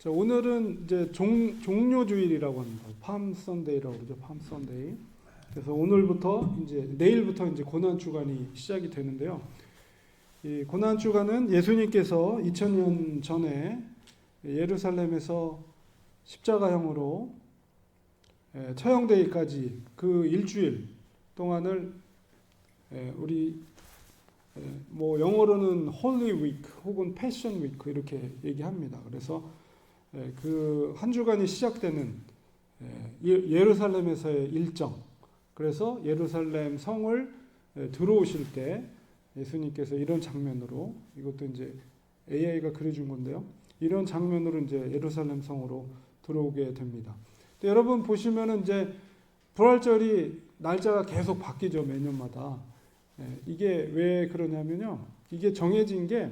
자, 오늘은 이제 종료주일이라고 합니다. 팜 선데이라고 그러죠. 팜 선데이. 그래서 오늘부터 이제 내일부터 이제 고난 주간이 시작이 되는데요. 이 고난 주간은 예수님께서 2000년 전에 예루살렘에서 십자가형으로 처형되기까지 그 일주일 동안을 우리 뭐 영어로는 홀리 위크 혹은 패션 위크 이렇게 얘기합니다. 그래서 그 한 주간이 시작되는 예루살렘에서의 일정, 그래서 예루살렘 성을 들어오실 때 예수님께서 이런 장면으로, 이것도 이제 AI가 그려준 건데요. 이런 장면으로 이제 예루살렘 성으로 들어오게 됩니다. 여러분 보시면은 이제 부활절이 날짜가 계속 바뀌죠, 매년마다. 이게 왜 그러냐면요. 이게 정해진 게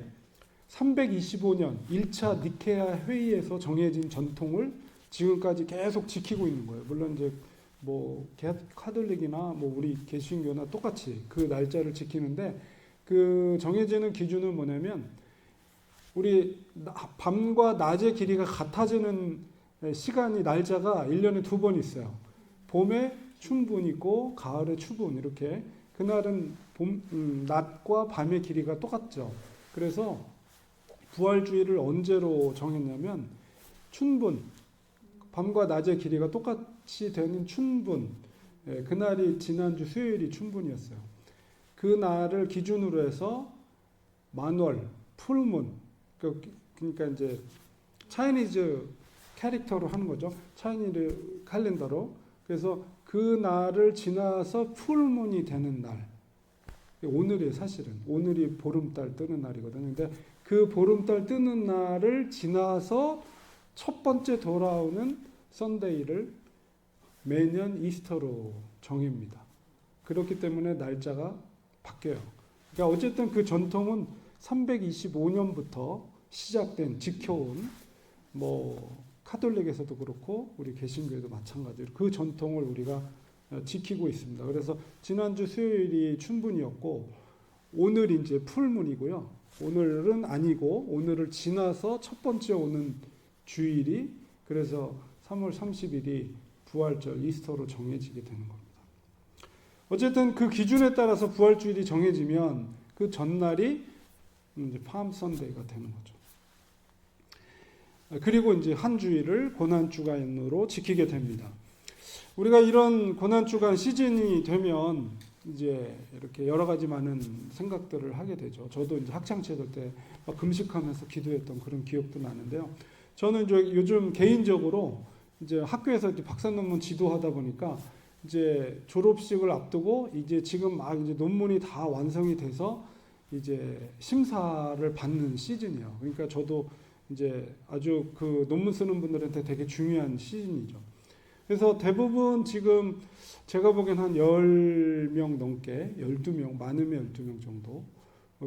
325년 1차 니케아 회의에서 정해진 전통을 지금까지 계속 지키고 있는 거예요. 물론 이제 뭐 카톨릭이나 뭐 우리 개신교나 똑같이 그 날짜를 지키는데, 그 정해지는 기준은 뭐냐면 우리 밤과 낮의 길이가 같아지는 시간이, 날짜가 1년에 2번 있어요. 봄에 춘분 있고 가을에 추분, 이렇게. 그날은 낮과 밤의 길이가 똑같죠. 그래서 부활주의를 언제로 정했냐면 춘분, 밤과 낮의 길이가 똑같이 되는 춘분, 그날이 지난주 수요일이 춘분이었어요. 그 날을 기준으로 해서 만월, 풀문, 그러니까 이제 차이니즈 캐릭터로 하는 거죠. 차이니즈 칼렌더로. 그래서 그 날을 지나서 풀문이 되는 날, 오늘이 사실은 오늘이 보름달 뜨는 날이거든요. 근데 그 보름달 뜨는 날을 지나서 첫 번째 돌아오는 선데이를 매년 이스터로 정합니다. 그렇기 때문에 날짜가 바뀌어요. 그러니까 어쨌든 그 전통은 325년부터 시작된, 지켜온, 뭐 카톨릭에서도 그렇고 우리 개신교에도 마찬가지로 그 전통을 우리가 지키고 있습니다. 그래서 지난주 수요일이 춘분이었고 오늘이 이제 풀문이고요. 오늘은 아니고 오늘을 지나서 첫 번째 오는 주일이, 그래서 3월 30일이 부활절 이스터로 정해지게 되는 겁니다. 어쨌든 그 기준에 따라서 부활주일이 정해지면 그 전날이 이제 팜 선데이가 되는 거죠. 그리고 이제 한 주일을 고난 주간으로 지키게 됩니다. 우리가 이런 고난 주간 시즌이 되면 이제 이렇게 여러 가지 많은 생각들을 하게 되죠. 저도 이제 학창 시절 때 막 금식하면서 기도했던 그런 기억도 나는데요. 저는 이제 요즘 개인적으로 이제 학교에서 이제 박사 논문 지도하다 보니까 이제 졸업식을 앞두고 이제 지금 막 이제 논문이 다 완성이 돼서 이제 심사를 받는 시즌이에요. 그러니까 저도 이제 아주 그 논문 쓰는 분들한테 되게 중요한 시즌이죠. 그래서 대부분 지금 제가 보기엔 한 10명 넘게, 12명, 많으면 12명 정도,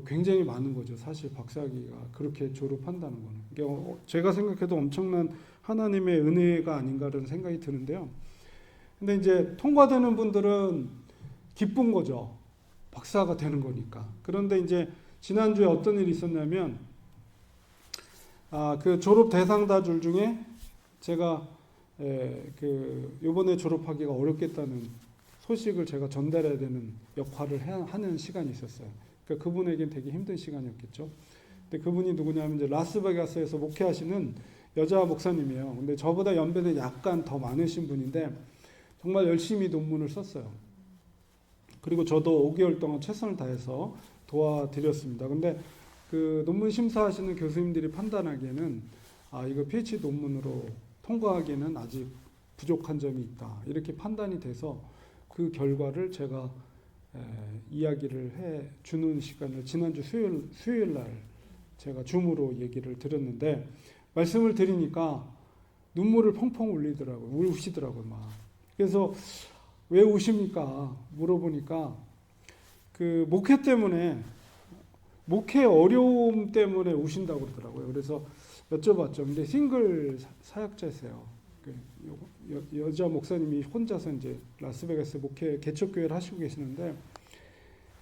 굉장히 많은 거죠. 사실 박사학위가 그렇게 졸업한다는 거는. 이게 제가 생각해도 엄청난 하나님의 은혜가 아닌가라는 생각이 드는데요. 근데 이제 통과되는 분들은 기쁜 거죠. 박사가 되는 거니까. 그런데 이제 지난주에 어떤 일이 있었냐면, 그 졸업 대상자들 중에 제가 요번에 졸업하기가 어렵겠다는 소식을 제가 전달해야 되는 역할을 하는 시간이 있었어요. 그러니까 그분에겐 되게 힘든 시간이었겠죠. 근데 그분이 누구냐면 이제 라스베가스에서 목회하시는 여자 목사님이에요. 근데 저보다 연배는 약간 더 많으신 분인데 정말 열심히 논문을 썼어요. 그리고 저도 5개월 동안 최선을 다해서 도와드렸습니다. 근데 그 논문 심사하시는 교수님들이 판단하기에는 이거 PhD 논문으로 통과하기에는 아직 부족한 점이 있다, 이렇게 판단이 돼서 그 결과를 제가 이야기를 해 주는 시간을 지난주 수요일 날 제가 줌으로 얘기를 드렸는데, 말씀을 드리니까 눈물을 펑펑 우시더라고요. 막. 그래서 왜 우십니까? 물어보니까 그 목회 때문에, 목회 어려움 때문에 우신다고 그러더라고요. 그래서 여쭤봤죠. 근데 싱글 사역자세요. 여자 목사님이 혼자서 이제 라스베가스 목회 개척교회를 하시고 계시는데,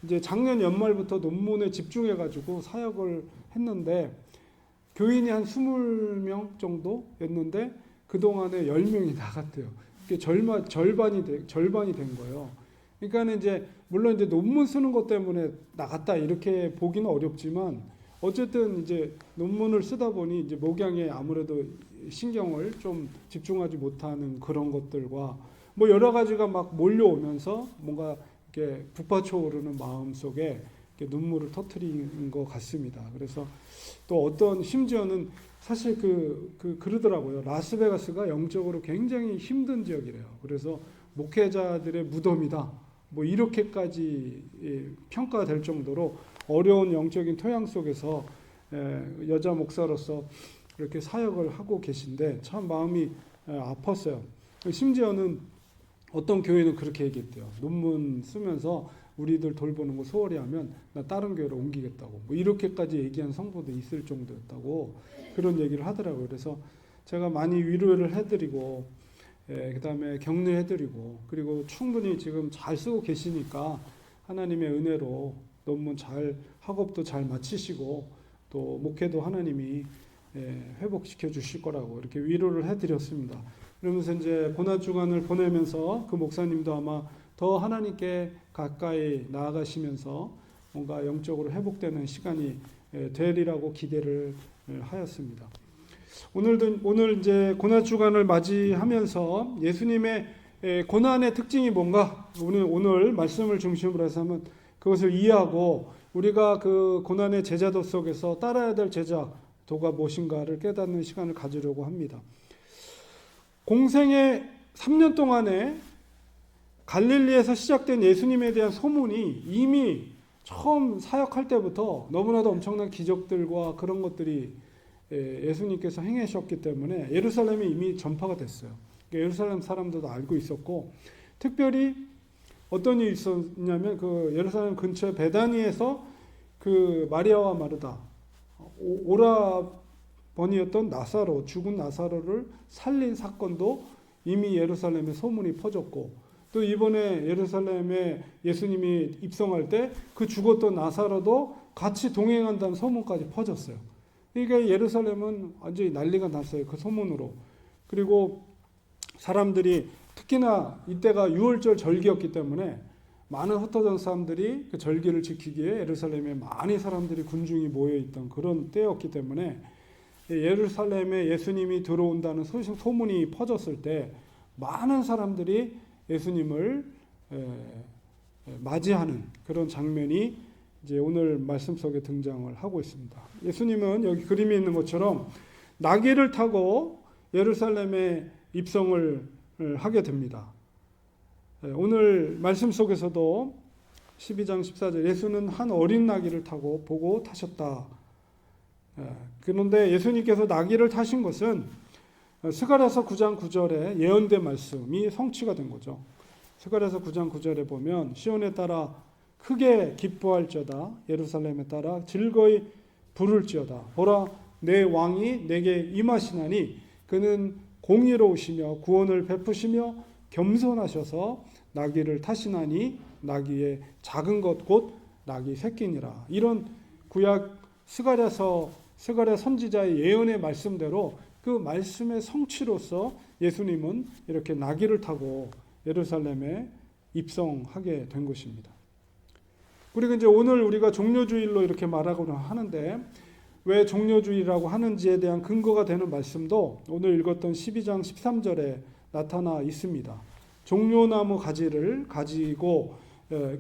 이제 작년 연말부터 논문에 집중해가지고 사역을 했는데 교인이 한 20명 정도였는데 그동안에 10명이 나갔대요. 그게 절반이 된 거예요. 그러니까 이제 물론 이제 논문 쓰는 것 때문에 나갔다 이렇게 보기는 어렵지만 어쨌든 이제 논문을 쓰다 보니 이제 목양에 아무래도 신경을 좀 집중하지 못하는 그런 것들과 뭐 여러 가지가 막 몰려오면서 뭔가 이렇게 북받쳐오르는 마음 속에 눈물을 터뜨리는 것 같습니다. 그래서 또 어떤 심지어는 사실 그러더라고요. 라스베가스가 영적으로 굉장히 힘든 지역이래요. 그래서 목회자들의 무덤이다. 뭐 이렇게까지 평가될 정도로 어려운 영적인 토양 속에서 여자 목사로서 이렇게 사역을 하고 계신데 참 마음이 아팠어요. 심지어는 어떤 교회는 그렇게 얘기했대요. 논문 쓰면서 우리들 돌보는 거 소홀히 하면 나 다른 교회로 옮기겠다고. 뭐 이렇게까지 얘기한 성도도 있을 정도였다고 그런 얘기를 하더라고요. 그래서 제가 많이 위로를 해드리고 그다음에 격려해드리고 그리고 충분히 지금 잘 쓰고 계시니까 하나님의 은혜로 논문 잘 학업도 잘 마치시고 또 목회도 하나님이 회복시켜 주실 거라고 이렇게 위로를 해드렸습니다. 그러면서 이제 고난 주간을 보내면서 그 목사님도 아마 더 하나님께 가까이 나아가시면서 뭔가 영적으로 회복되는 시간이 되리라고 기대를 하였습니다. 오늘 이제 고난 주간을 맞이하면서 예수님의 고난의 특징이 뭔가 오늘 말씀을 중심으로 해서 한번 그것을 이해하고 우리가 그 고난의 제자도 속에서 따라야 될 제자도가 무엇인가를 깨닫는 시간을 가지려고 합니다. 공생의 3년 동안에 갈릴리에서 시작된 예수님에 대한 소문이 이미 처음 사역할 때부터 너무나도 엄청난 기적들과 그런 것들이 예수님께서 행하셨기 때문에 예루살렘에 이미 전파가 됐어요. 예루살렘 사람들도 알고 있었고 특별히 어떤 일이 있었냐면 그 예루살렘 근처에 베다니에서 그 마리아와 마르다 오라버니였던 나사로 죽은 나사로를 살린 사건도 이미 예루살렘에 소문이 퍼졌고 또 이번에 예루살렘에 예수님이 입성할 때 그 죽었던 나사로도 같이 동행한다는 소문까지 퍼졌어요. 그러니까 예루살렘은 완전히 난리가 났어요. 그 소문으로. 그리고 사람들이 특히나 이때가 유월절 절기였기 때문에 많은 흩어진 사람들이 그 절기를 지키기에 예루살렘에 많은 사람들이 군중이 모여있던 그런 때였기 때문에 예루살렘에 예수님이 들어온다는 소문이 퍼졌을 때 많은 사람들이 예수님을 맞이하는 그런 장면이 이제 오늘 말씀 속에 등장을 하고 있습니다. 예수님은 여기 그림에 있는 것처럼 나귀를 타고 예루살렘에 입성을 하게 됩니다. 오늘 말씀 속에서도 12장 14절 예수는 한 어린 나귀를 타고 보고 타셨다. 그런데 예수님께서 나귀를 타신 것은 스가랴서 9장 9절에 예언된 말씀이 성취가 된 거죠. 스가랴서 9장 9절에 보면 시온에 따라 크게 기뻐할지어다 예루살렘에 따라 즐거이 부를지어다 보라 내 왕이 내게 임하시나니 그는 공의로우시며 구원을 베푸시며 겸손하셔서 나귀를 타시나니 나귀의 작은 것 곧 나귀 새끼니라. 이런 구약 스가랴 선지자의 예언의 말씀대로 그 말씀의 성취로서 예수님은 이렇게 나귀를 타고 예루살렘에 입성하게 된 것입니다. 그리고 이제 오늘 우리가 종료주일로 이렇게 말하고 하는데 왜 종료주일이라고 하는지에 대한 근거가 되는 말씀도 오늘 읽었던 12장 13절에 나타나 있습니다. 종려나무 가지를 가지고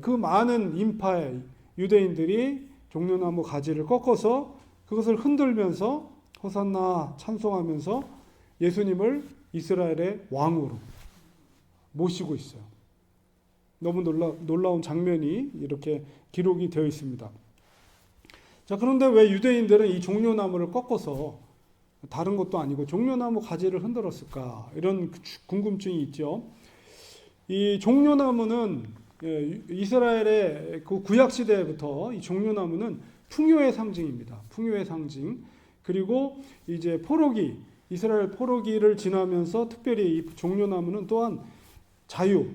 그 많은 인파의 유대인들이 종려나무 가지를 꺾어서 그것을 흔들면서 호산나 찬송하면서 예수님을 이스라엘의 왕으로 모시고 있어요. 너무 놀라운 장면이 이렇게 기록이 되어 있습니다. 자, 그런데 왜 유대인들은 이 종려나무를 꺾어서 다른 것도 아니고 종려나무 가지를 흔들었을까? 이런 궁금증이 있죠. 이 종려나무는 이스라엘의 그 구약 시대부터 이 종려나무는 풍요의 상징입니다. 풍요의 상징. 그리고 이제 포로기, 이스라엘 포로기를 지나면서 특별히 이 종려나무는 또한 자유,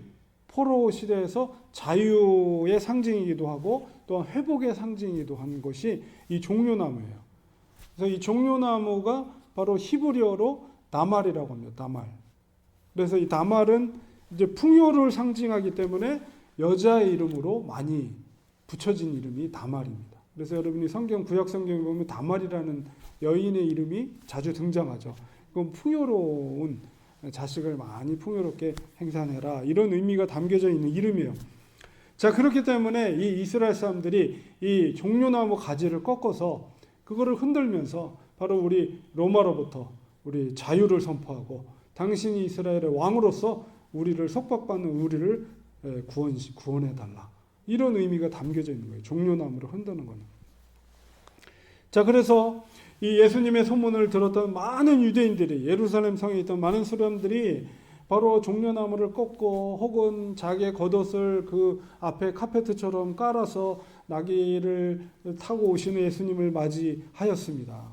포로 시대에서 자유의 상징이기도 하고 또한 회복의 상징이기도 하는 것이 이 종려나무예요. 그래서 이 종려나무가 바로 히브리어로 다말이라고 합니다. 다말. 그래서 이 다말은 이제 풍요를 상징하기 때문에 여자의 이름으로 많이 붙여진 이름이 다말입니다. 그래서 여러분이 구약 성경에 보면 다말이라는 여인의 이름이 자주 등장하죠. 그건 풍요로운, 자식을 많이 풍요롭게 행산해라, 이런 의미가 담겨져 있는 이름이에요. 자, 그렇기 때문에 이 이스라엘 사람들이 이 종려나무 가지를 꺾어서 그거를 흔들면서 바로 우리 로마로부터 우리 자유를 선포하고, 당신이 이스라엘의 왕으로서 우리를 속박받는 우리를 구원해달라, 이런 의미가 담겨져 있는 거예요. 종려나무를 흔드는 거는. 자, 그래서 이 예수님의 소문을 들었던 많은 유대인들이, 예루살렘 성에 있던 많은 사람들이 바로 종려나무를 꺾고 혹은 자기의 겉옷을 그 앞에 카페트처럼 깔아서 나귀를 타고 오시는 예수님을 맞이하였습니다.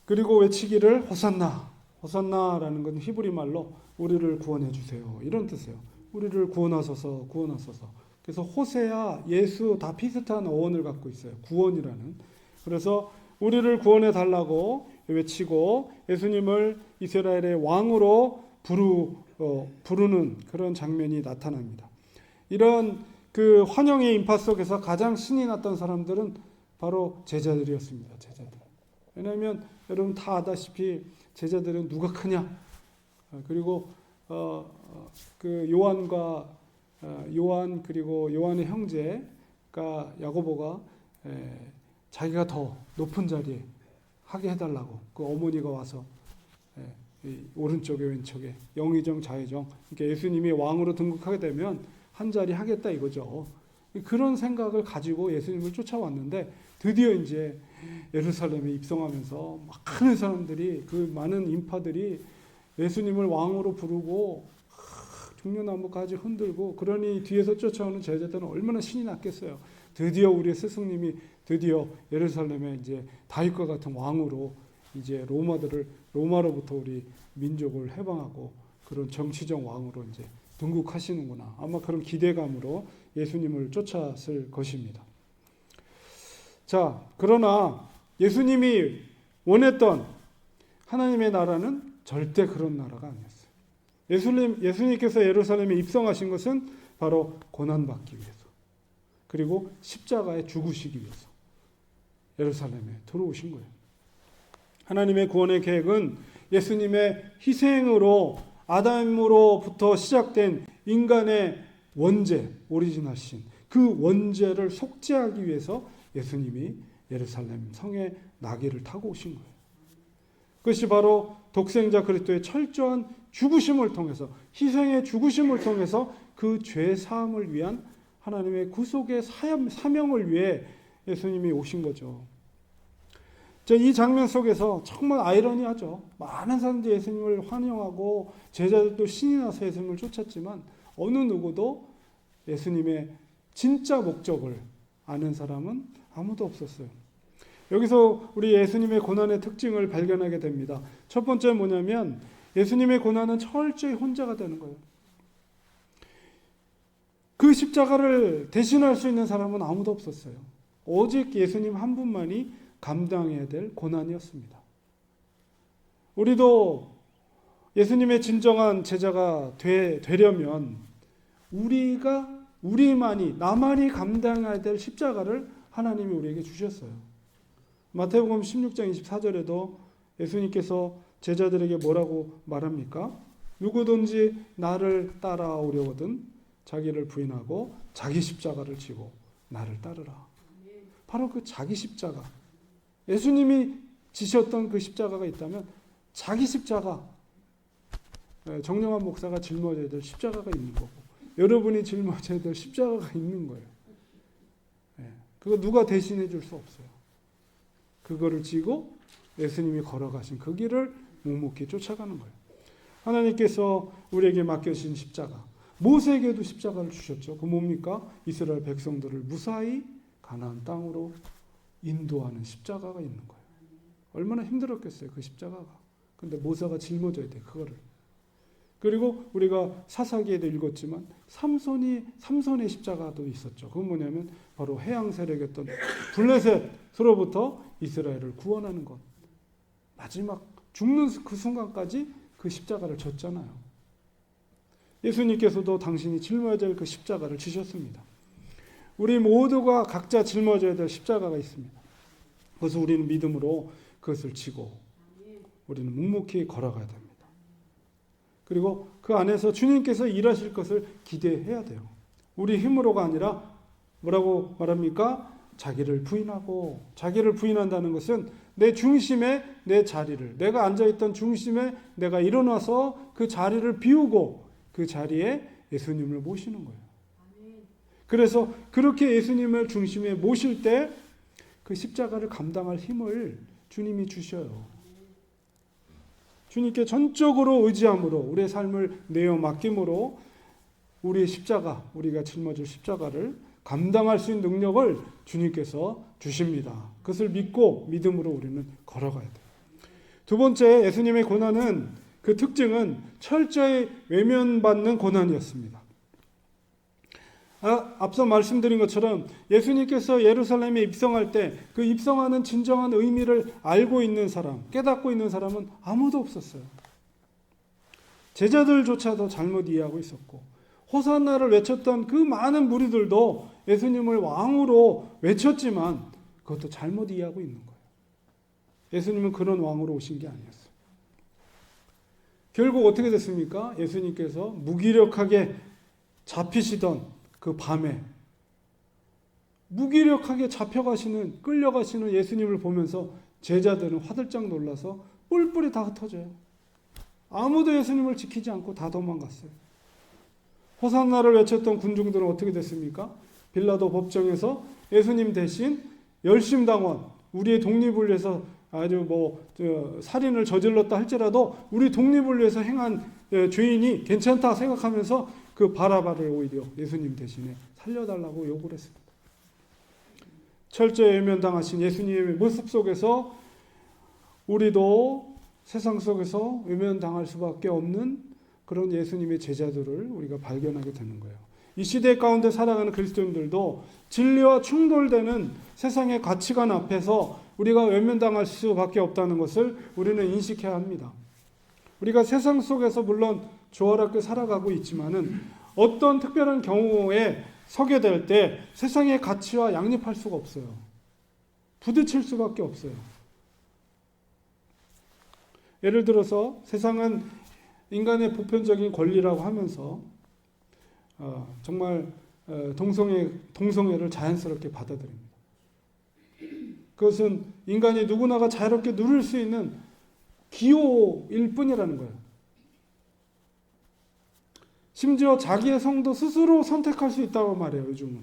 그리고 외치기를 호산나, 호산나라는 건 히브리 말로 우리를 구원해 주세요, 이런 뜻이에요. 우리를 구원하소서, 구원하소서. 그래서 호세아, 예수 다 비슷한 어원을 갖고 있어요. 구원이라는. 그래서 우리를 구원해 달라고 외치고 예수님을 이스라엘의 왕으로 부르는 그런 장면이 나타납니다. 이런 그 환영의 인파 속에서 가장 신이 났던 사람들은 바로 제자들이었습니다. 제자들. 왜냐하면 여러분 다 아다시피 제자들은 누가 크냐? 그리고 그 요한 그리고 요한의 형제가 야고보가 자기가 더 높은 자리에 하게 해달라고 그 어머니가 와서 오른쪽에 왼쪽에 영의정 좌의정, 그러니까 예수님이 왕으로 등극하게 되면 한 자리 하겠다 이거죠. 그런 생각을 가지고 예수님을 쫓아왔는데 드디어 이제 예루살렘에 입성하면서 많은 사람들이, 그 많은 인파들이 예수님을 왕으로 부르고 종려나무까지 흔들고, 그러니 뒤에서 쫓아오는 제자들은 얼마나 신이 났겠어요. 드디어 우리의 스승님이 드디어 예루살렘에 이제 다윗과 같은 왕으로 이제 로마로부터 우리 민족을 해방하고 그런 정치적 왕으로 이제 등극하시는구나. 아마 그런 기대감으로 예수님을 쫓았을 것입니다. 자, 그러나 예수님이 원했던 하나님의 나라는 절대 그런 나라가 아니었어요. 예수님께서 예루살렘에 입성하신 것은 바로 고난받기 위해서, 그리고 십자가에 죽으시기 위해서 예루살렘에 들어오신 거예요. 하나님의 구원의 계획은 예수님의 희생으로 아담으로부터 시작된 인간의 원죄, 오리지널 신, 그 원죄를 속죄하기 위해서 예수님이 예루살렘 성에 나귀를 타고 오신 거예요. 그것이 바로 독생자 그리스도의 철저한 죽으심을 통해서, 희생의 죽으심을 통해서 그 죄 사함을 위한 하나님의 구속의 사명을 위해 예수님이 오신 거죠. 이 장면 속에서 정말 아이러니하죠. 많은 사람들이 예수님을 환영하고 제자들도 신이 나서 예수님을 쫓았지만 어느 누구도 예수님의 진짜 목적을 아는 사람은 아무도 없었어요. 여기서 우리 예수님의 고난의 특징을 발견하게 됩니다. 첫 번째 뭐냐면 예수님의 고난은 철저히 혼자가 되는 거예요. 그 십자가를 대신할 수 있는 사람은 아무도 없었어요. 오직 예수님 한 분만이 감당해야 될 고난이었습니다. 우리도 예수님의 진정한 제자가 되려면 나만이 감당해야 될 십자가를 하나님이 우리에게 주셨어요. 마태복음 16장 24절에도 예수님께서 제자들에게 뭐라고 말합니까? 누구든지 나를 따라오려거든 자기를 부인하고 자기 십자가를 지고 나를 따르라. 바로 그 자기 십자가, 예수님이 지셨던 그 십자가가 있다면 자기 십자가, 정령환 목사가 짊어져야 될 십자가가 있는 거고 여러분이 짊어져야 될 십자가가 있는 거예요. 그거 누가 대신해 줄 수 없어요. 그거를 지고 예수님이 걸어가신 그 길을 묵묵히 쫓아가는 거예요. 하나님께서 우리에게 맡겨주신 십자가, 모세에게도 십자가를 주셨죠. 그 뭡니까? 이스라엘 백성들을 무사히 가나안 땅으로 인도하는 십자가가 있는 거예요. 얼마나 힘들었겠어요, 그 십자가가. 근데 모세가 짊어져야 돼, 그거를. 그리고 우리가 사사기에도 읽었지만 삼손의 십자가도 있었죠. 그건 뭐냐면 바로 해양 세력이었던 블레셋으로부터 이스라엘을 구원하는 것. 마지막 죽는 그 순간까지 그 십자가를 졌잖아요. 예수님께서도 당신이 짊어져야 될 그 십자가를 지셨습니다. 우리 모두가 각자 짊어져야 될 십자가가 있습니다. 그래서 우리는 믿음으로 그것을 지고 우리는 묵묵히 걸어가야 됩니다. 그리고 그 안에서 주님께서 일하실 것을 기대해야 돼요. 우리 힘으로가 아니라 뭐라고 말합니까? 자기를 부인하고, 자기를 부인한다는 것은 내 중심에 내 자리를, 내가 앉아있던 중심에 내가 일어나서 그 자리를 비우고 그 자리에 예수님을 모시는 거예요. 그래서 그렇게 예수님을 중심에 모실 때 그 십자가를 감당할 힘을 주님이 주셔요. 주님께 전적으로 의지함으로, 우리의 삶을 내어 맡김으로 우리의 십자가, 우리가 짊어질 십자가를 감당할 수 있는 능력을 주님께서 주십니다. 그것을 믿고 믿음으로 우리는 걸어가야 돼요. 두 번째, 예수님의 고난은, 그 특징은 철저히 외면받는 고난이었습니다. 앞서 말씀드린 것처럼 예수님께서 예루살렘에 입성할 때 그 입성하는 진정한 의미를 알고 있는 사람, 깨닫고 있는 사람은 아무도 없었어요. 제자들조차도 잘못 이해하고 있었고, 호산나를 외쳤던 그 많은 무리들도 예수님을 왕으로 외쳤지만 그것도 잘못 이해하고 있는 거예요. 예수님은 그런 왕으로 오신 게 아니었어요. 결국 어떻게 됐습니까? 예수님께서 무기력하게 잡히시던 그 밤에 무기력하게 잡혀가시는, 끌려가시는 예수님을 보면서 제자들은 화들짝 놀라서 뿔뿔이 다 흩어져요. 아무도 예수님을 지키지 않고 다 도망갔어요. 호산나를 외쳤던 군중들은 어떻게 됐습니까? 빌라도 법정에서 예수님 대신 열심당원, 우리의 독립을 위해서 아주 살인을 저질렀다 할지라도 우리 독립을 위해서 행한 죄인이 괜찮다 생각하면서 그 바라바를 오히려 예수님 대신에 살려달라고 요구를 했습니다. 철저히 외면당하신 예수님의 모습 속에서 우리도 세상 속에서 외면당할 수밖에 없는 그런 예수님의 제자들을 우리가 발견하게 되는 거예요. 이 시대 가운데 살아가는 그리스도인들도 진리와 충돌되는 세상의 가치관 앞에서 우리가 외면당할 수밖에 없다는 것을 우리는 인식해야 합니다. 우리가 세상 속에서 물론 조화롭게 살아가고 있지만은 어떤 특별한 경우에 서게 될 때 세상의 가치와 양립할 수가 없어요. 부딪힐 수밖에 없어요. 예를 들어서 세상은 인간의 보편적인 권리라고 하면서 정말 동성애를 자연스럽게 받아들입니다. 그것은 인간이 누구나가 자유롭게 누릴 수 있는 기호일 뿐이라는 거예요. 심지어 자기의 성도 스스로 선택할 수 있다고 말해요, 요즘은.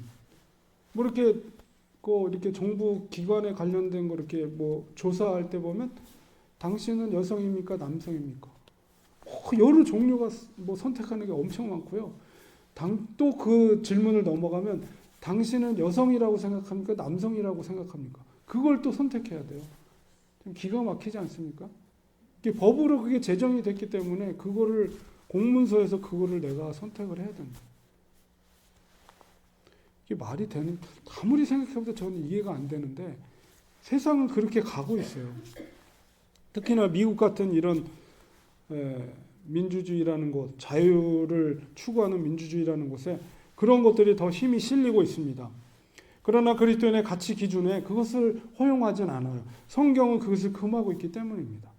이렇게 정부 기관에 관련된 거 이렇게 조사할 때 보면 당신은 여성입니까? 남성입니까? 여러 종류가 선택하는 게 엄청 많고요. 또 그 질문을 넘어가면 당신은 여성이라고 생각합니까? 남성이라고 생각합니까? 그걸 또 선택해야 돼요. 좀 기가 막히지 않습니까? 법으로 그게 제정이 됐기 때문에 그거를 공문서에서 그거를 내가 선택을 해야 된다. 이게 말이 되는, 아무리 생각해봐도 저는 이해가 안 되는데 세상은 그렇게 가고 있어요. 특히나 미국 같은 이런 민주주의라는 곳, 자유를 추구하는 민주주의라는 곳에 그런 것들이 더 힘이 실리고 있습니다. 그러나 그리스도인의 가치 기준에 그것을 허용하진 않아요. 성경은 그것을 금하고 있기 때문입니다.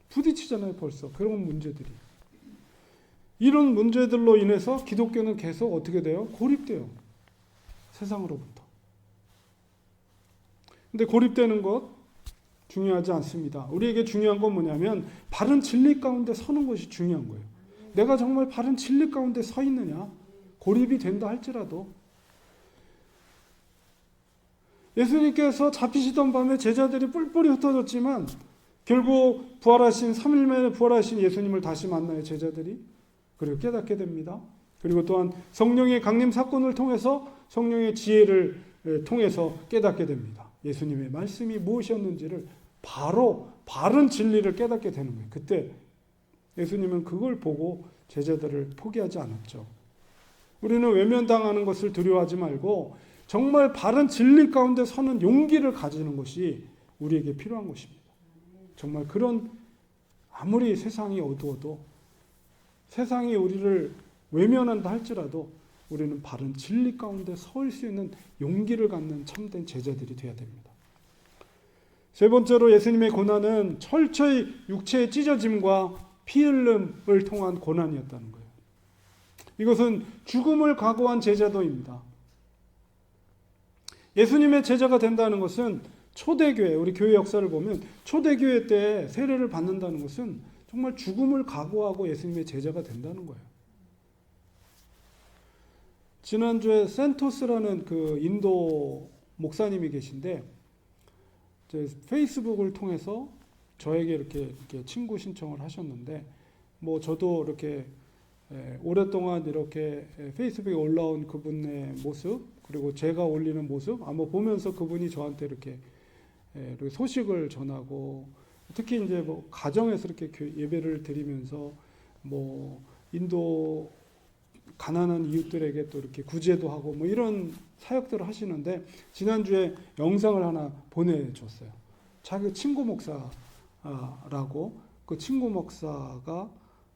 부딪히잖아요, 벌써. 그런 문제들이. 이런 문제들로 인해서 기독교는 계속 어떻게 돼요? 고립돼요. 세상으로부터. 근데 고립되는 것 중요하지 않습니다. 우리에게 중요한 건 뭐냐면 바른 진리 가운데 서는 것이 중요한 거예요. 내가 정말 바른 진리 가운데 서 있느냐? 고립이 된다 할지라도. 예수님께서 잡히시던 밤에 제자들이 뿔뿔이 흩어졌지만 결국 부활하신 3일 만에 부활하신 예수님을 다시 만나요, 제자들이. 그리고 깨닫게 됩니다. 그리고 또한 성령의 강림 사건을 통해서 성령의 지혜를 통해서 깨닫게 됩니다. 예수님의 말씀이 무엇이었는지를 바로 바른 진리를 깨닫게 되는 거예요. 그때 예수님은 그걸 보고 제자들을 포기하지 않았죠. 우리는 외면당하는 것을 두려워하지 말고 정말 바른 진리 가운데 서는 용기를 가지는 것이 우리에게 필요한 것입니다. 정말 그런 아무리 세상이 어두워도 세상이 우리를 외면한다 할지라도 우리는 바른 진리 가운데 설 수 있는 용기를 갖는 참된 제자들이 되어야 됩니다. 세 번째로 예수님의 고난은 철저히 육체의 찢어짐과 피 흘림을 통한 고난이었다는 거예요. 이것은 죽음을 각오한 제자도입니다. 예수님의 제자가 된다는 것은 초대교회, 우리 교회 역사를 보면 초대교회 때 세례를 받는다는 것은 정말 죽음을 각오하고 예수님의 제자가 된다는 거예요. 지난주에 센토스라는 그 인도 목사님이 계신데 페이스북을 통해서 저에게 이렇게 친구 신청을 하셨는데 뭐 저도 이렇게 오랫동안 이렇게 페이스북에 올라온 그분의 모습 그리고 제가 올리는 모습 아마 보면서 그분이 저한테 이렇게 소식을 전하고 특히 이제 뭐 가정에서 이렇게 예배를 드리면서 뭐 인도 가난한 이웃들에게 또 이렇게 구제도 하고 뭐 이런 사역들을 하시는데 지난주에 영상을 하나 보내줬어요. 자기 친구 목사라고 그 친구 목사가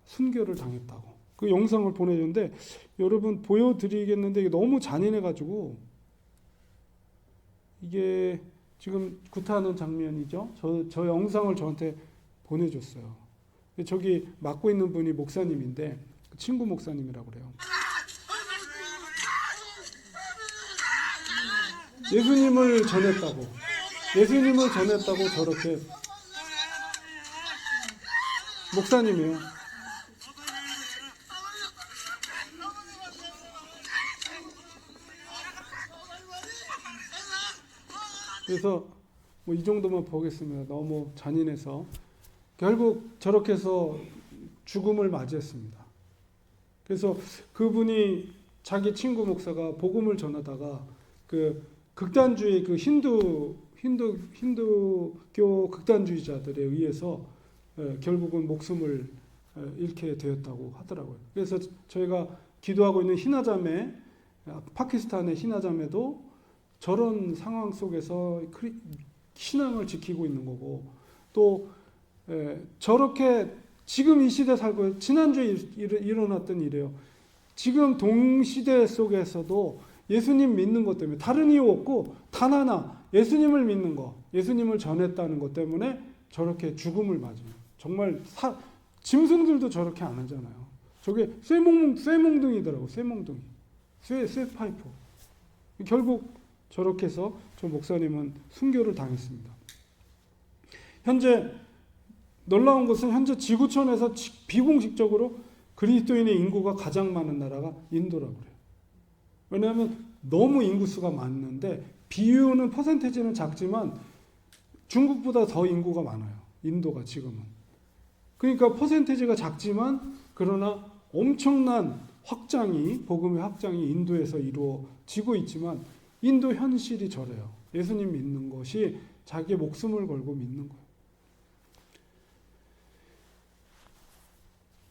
순교를 당했다고 그 영상을 보내줬는데 여러분 보여드리겠는데 이게 너무 잔인해가지고 이게 지금 구타하는 장면이죠. 저 영상을 저한테 보내줬어요. 저기 맡고 있는 분이 목사님인데 친구 목사님이라고 그래요. 예수님을 전했다고 저렇게 목사님이에요. 그래서 뭐 이 정도만 보겠습니다. 너무 잔인해서 결국 저렇게 해서 죽음을 맞이했습니다. 그래서 그분이 자기 친구 목사가 복음을 전하다가 그 극단주의 그 힌두교 극단주의자들에 의해서 결국은 목숨을 잃게 되었다고 하더라고요. 그래서 저희가 기도하고 있는 히나자매, 파키스탄의 히나자매도 저런 상황 속에서 신앙을 지키고 있는 거고 또 저렇게 지금 이 시대 살고 지난주에 일어났던 일이에요. 지금 동시대 속에서도 예수님 믿는 것 때문에 다른 이유 없고 단 하나 예수님을 믿는 거, 예수님을 전했다는 것 때문에 저렇게 죽음을 맞아요. 정말 짐승들도 저렇게 안 하잖아요. 저게 쇠몽둥이더라고. 쇠몽둥이. 쇠파이프. 결국 저렇게 해서 저 목사님은 순교를 당했습니다. 현재 놀라운 것은 현재 지구촌에서 비공식적으로 그리스도인의 인구가 가장 많은 나라가 인도라고 그래요. 왜냐하면 너무 인구수가 많은데 비율은 퍼센테이지는 작지만 중국보다 더 인구가 많아요. 인도가 지금은. 그러니까 퍼센테이지가 작지만 그러나 엄청난 복음의 확장이 인도에서 이루어지고 있지만 인도 현실이 저래요. 예수님 믿는 것이 자기 목숨을 걸고 믿는 거예요.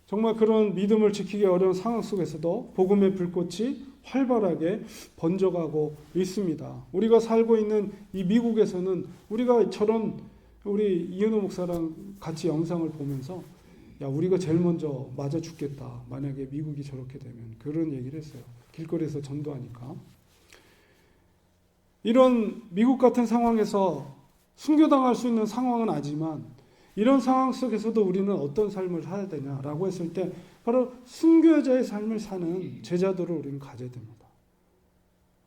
정말 그런 믿음을 지키기 어려운 상황 속에서도 복음의 불꽃이 활발하게 번져가고 있습니다. 우리가 살고 있는 이 미국에서는 우리가 우리 이은호 목사랑 같이 영상을 보면서 야 우리가 제일 먼저 맞아 죽겠다. 만약에 미국이 저렇게 되면 그런 얘기를 했어요. 길거리에서 전도하니까. 이런 미국 같은 상황에서 순교당할 수 있는 상황은 아니지만 이런 상황 속에서도 우리는 어떤 삶을 살아야 되냐라고 했을 때 바로 순교자의 삶을 사는 제자들을 우리는 가져야 됩니다.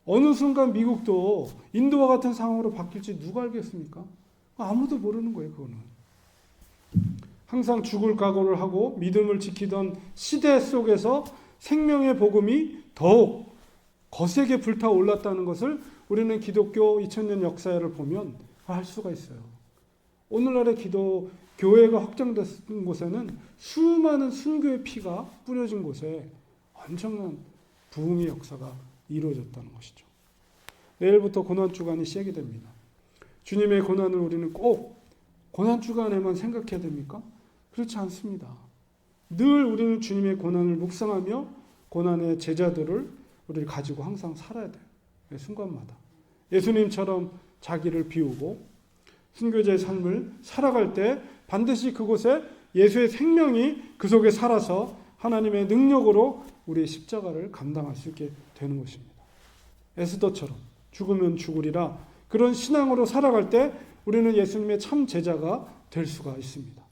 어느 순간 미국도 인도와 같은 상황으로 바뀔지 누가 알겠습니까? 아무도 모르는 거예요. 그거는. 항상 죽을 각오를 하고 믿음을 지키던 시대 속에서 생명의 복음이 더욱 거세게 불타올랐다는 것을 우리는 기독교 2000년 역사를 보면 알 수가 있어요. 오늘날의 교회가 확장된 곳에는 수많은 순교의 피가 뿌려진 곳에 엄청난 부흥의 역사가 이루어졌다는 것이죠. 내일부터 고난주간이 시작이 됩니다. 주님의 고난을 우리는 꼭 고난주간에만 생각해야 됩니까? 그렇지 않습니다. 늘 우리는 주님의 고난을 묵상하며 고난의 제자들을 우리를 가지고 항상 살아야 돼요. 순간마다 예수님처럼 자기를 비우고 순교자의 삶을 살아갈 때 반드시 그곳에 예수의 생명이 그 속에 살아서 하나님의 능력으로 우리의 십자가를 감당할 수 있게 되는 것입니다. 에스더처럼 죽으면 죽으리라 그런 신앙으로 살아갈 때 우리는 예수님의 참 제자가 될 수가 있습니다.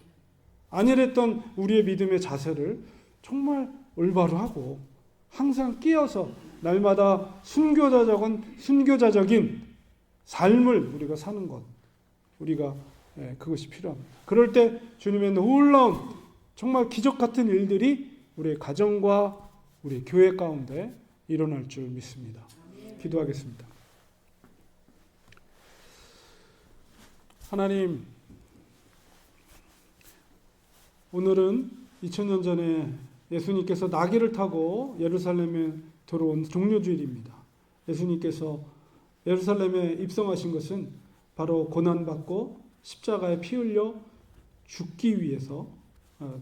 아니랬던 우리의 믿음의 자세를 정말 올바로 하고 항상 끼어서 날마다 순교자적인 삶을 우리가 사는 것, 우리가 그것이 필요합니다. 그럴 때 주님의 놀라운 정말 기적 같은 일들이 우리의 가정과 우리 교회 가운데 일어날 줄 믿습니다. 기도하겠습니다. 하나님, 오늘은 2000년 전에 예수님께서 나귀를 타고 예루살렘에 들어온 종료주일입니다. 예수님께서 예루살렘에 입성하신 것은 바로 고난받고 십자가에 피 흘려 죽기 위해서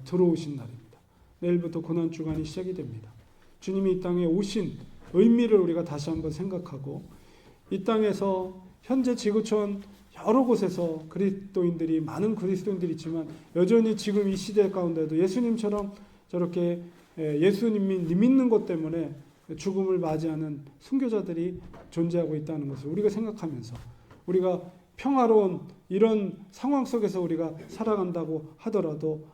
들어오신 날입니다. 내일부터 고난주간이 시작이 됩니다. 주님이 이 땅에 오신 의미를 우리가 다시 한번 생각하고 이 땅에서 현재 지구촌 여러 곳에서 많은 그리스도인들이 있지만 여전히 지금 이 시대 가운데도 예수님처럼 저렇게 예수님이 믿는 것 때문에 죽음을 맞이하는 순교자들이 존재하고 있다는 것을 우리가 생각하면서 우리가 평화로운 이런 상황 속에서 우리가 살아간다고 하더라도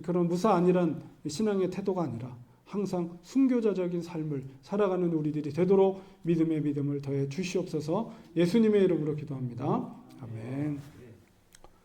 그런 무사안일한 신앙의 태도가 아니라 항상 순교자적인 삶을 살아가는 우리들이 되도록 믿음의 믿음을 더해 주시옵소서. 예수님의 이름으로 기도합니다. 아멘.